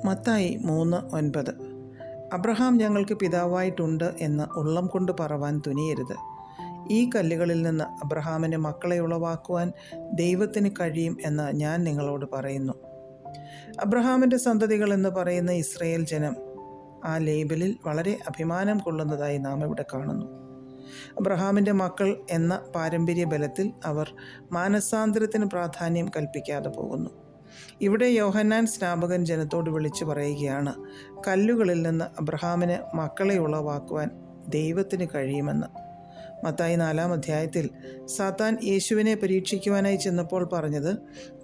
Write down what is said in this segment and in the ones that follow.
Mathai 3:9. Abraham ഞങ്ങൾക്ക് പിതാവായിട്ടുണ്ട് എന്ന് ഉള്ളം കൊണ്ട് പറവാൻ തുനിയരുത്. ഈ കല്ലുകളിൽ നിന്ന് അബ്രഹാമിന് മക്കളെ ഉളവാക്കുവാൻ ദൈവത്തിന് കഴിയും എന്ന് ഞാൻ നിങ്ങളോട് പറയുന്നു. അബ്രഹാമിൻ്റെ സന്തതികൾ എന്ന് പറയുന്ന ഇസ്രയേൽ ജനം ആ ലേബലിൽ വളരെ അഭിമാനം കൊള്ളുന്നതായി നാം ഇവിടെ കാണുന്നു. അബ്രഹാമിൻ്റെ മക്കൾ എന്ന പാരമ്പര്യ ബലത്തിൽ അവർ മാനസാന്തരത്തിന് പ്രാധാന്യം കൽപ്പിക്കാതെ പോകുന്നു. ഇവിടെ യോഹന്നാൻ സ്നാപകൻ ജനത്തോട് വിളിച്ചു പറയുകയാണ്, കല്ലുകളിൽ നിന്ന് അബ്രഹാമിന് മക്കളെ ഉളവാക്കുവാൻ ദൈവത്തിന് കഴിയുമെന്ന്. മത്തായി 4-ാം അധ്യായത്തിൽ സാത്താൻ യേശുവിനെ പരീക്ഷിക്കുവാനായി ചെന്നപ്പോൾ പറഞ്ഞത്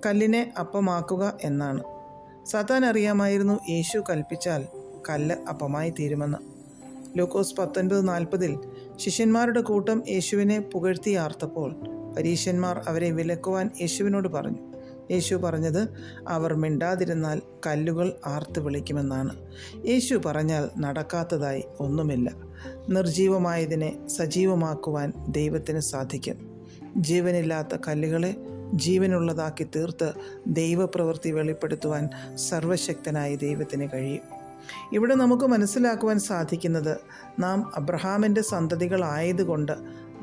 കല്ലിനെ അപ്പമാക്കുക എന്നാണ്. സാത്താൻ അറിയാമായിരുന്നു യേശു കൽപ്പിച്ചാൽ കല്ല് അപ്പമായി തീരുമെന്ന്. ലൂക്കോസ് 19:40 ശിഷ്യന്മാരുടെ കൂട്ടം യേശുവിനെ പുകഴ്ത്തി ആർത്തപ്പോൾ പരീശന്മാർ അവരെ വിലക്കുവാൻ യേശുവിനോട് പറഞ്ഞു. യേശു പറഞ്ഞത് അവർ മിണ്ടാതിരുന്നാൽ കല്ലുകൾ ആർത്ത് വിളിക്കുമെന്നാണ്. യേശു പറഞ്ഞാൽ നടക്കാത്തതായി ഒന്നുമില്ല. നിർജീവമായതിനെ സജീവമാക്കുവാൻ ദൈവത്തിന് സാധിക്കും. ജീവനില്ലാത്ത കല്ലുകളെ ജീവനുള്ളതാക്കി തീർത്ത് ദൈവപ്രവൃത്തി വെളിപ്പെടുത്തുവാൻ സർവശക്തനായ ദൈവത്തിന് കഴിയും. ഇവിടെ നമുക്ക് മനസ്സിലാക്കുവാൻ സാധിക്കുന്നത് നാം അബ്രഹാമിൻ്റെ സന്തതികളായതുകൊണ്ട്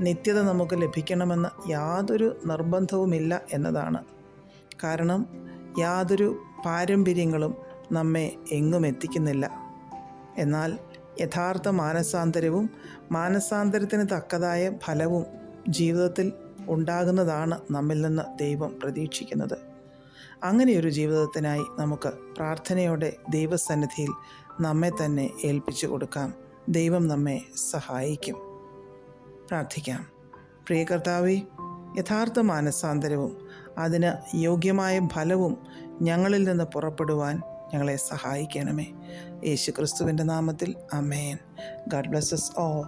നിത്യത നമുക്ക് ലഭിക്കണമെന്ന് യാതൊരു നിർബന്ധവുമില്ല എന്നതാണ്. കാരണം യാതൊരു പാരമ്പര്യങ്ങളും നമ്മെ എങ്ങും എത്തിക്കുന്നില്ല. എന്നാൽ യഥാർത്ഥ മാനസാന്തരവും മാനസാന്തരത്തിന് തക്കതായ ഫലവും ജീവിതത്തിൽ ഉണ്ടാകുന്നതാണ് നമ്മിൽ നിന്ന് ദൈവം പ്രതീക്ഷിക്കുന്നത്. അങ്ങനെയൊരു ജീവിതത്തിനായി നമുക്ക് പ്രാർത്ഥനയോടെ ദൈവസന്നിധിയിൽ നമ്മെ തന്നെ ഏൽപ്പിച്ചു കൊടുക്കാം. ദൈവം നമ്മെ സഹായിക്കും. പ്രാർത്ഥിക്കാം. പ്രിയ കർത്താവേ, യഥാർത്ഥ മാനസാന്തരവും അതിന് യോഗ്യമായ ഫലവും ഞങ്ങളിൽ നിന്ന് പുറപ്പെടുവാൻ ഞങ്ങളെ സഹായിക്കണമേ. യേശു ക്രിസ്തുവിൻ്റെ നാമത്തിൽ ആമേൻ. God bless us all.